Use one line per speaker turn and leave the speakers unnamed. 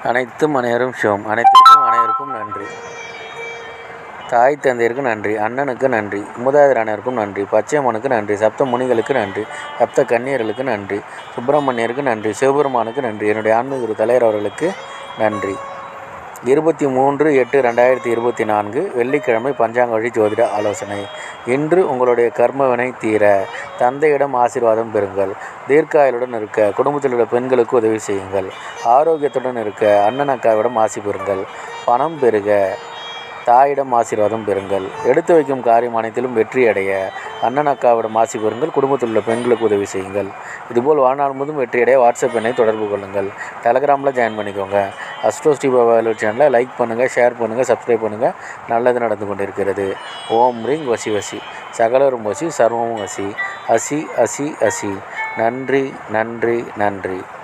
அனைத்தும் அனைவரும் சிவம். அனைத்திற்கும் அனைவருக்கும் நன்றி. தாய் தந்தையருக்கு நன்றி. அண்ணனுக்கு நன்றி. மூதாதையர் அனைவருக்கும் நன்றி. பச்சையம்மனுக்கு நன்றி. சப்த முனிகளுக்கு நன்றி. சப்த கன்னியர்களுக்கு நன்றி. சுப்பிரமணியருக்கு நன்றி. சிவபெருமானுக்கு நன்றி. என்னுடைய ஆன்மீக குரு தலைவர் அவர்களுக்கு நன்றி. 23/8/2024 வெள்ளிக்கிழமை பஞ்சாங்க வழி ஜோதிட ஆலோசனை. இன்று உங்களுடைய கர்மவினை தீர தந்தையிடம் ஆசீர்வாதம் பெறுங்கள். தீர்க்காயுடன் இருக்க குடும்பத்தில் உள்ள பெண்களுக்கு உதவி செய்யுங்கள். ஆரோக்கியத்துடன் இருக்க அண்ணன் அக்காவிடம் ஆசி பெறுங்கள். பணம் பெருக தாயிடம் ஆசீர்வாதம் பெறுங்கள். எடுத்து வைக்கும் காரியம் அனைத்திலும் வெற்றி அடைய அண்ணன் அக்காவிடம் ஆசி பெறுங்கள். குடும்பத்தில் உள்ள பெண்களுக்கு உதவி செய்யுங்கள். இதுபோல் வாழ்நாள் முழுவதும் வெற்றியடைய வாட்ஸ்அப் எண்ணை தொடர்பு கொள்ளுங்கள். டெலகிராமில் ஜாயின் பண்ணிக்கோங்க. அஸ்ட்ரோ ஸ்ரீ பாபா சேனலை லைக் பண்ணுங்கள், ஷேர் பண்ணுங்கள், சப்ஸ்கிரைப் பண்ணுங்கள். நல்லது நடந்து கொண்டிருக்கிறது. ஓம் ரீங் வசி வசி சகலரும் வசி சர்வமும் வசி. அசி அசி அசி. நன்றி நன்றி நன்றி.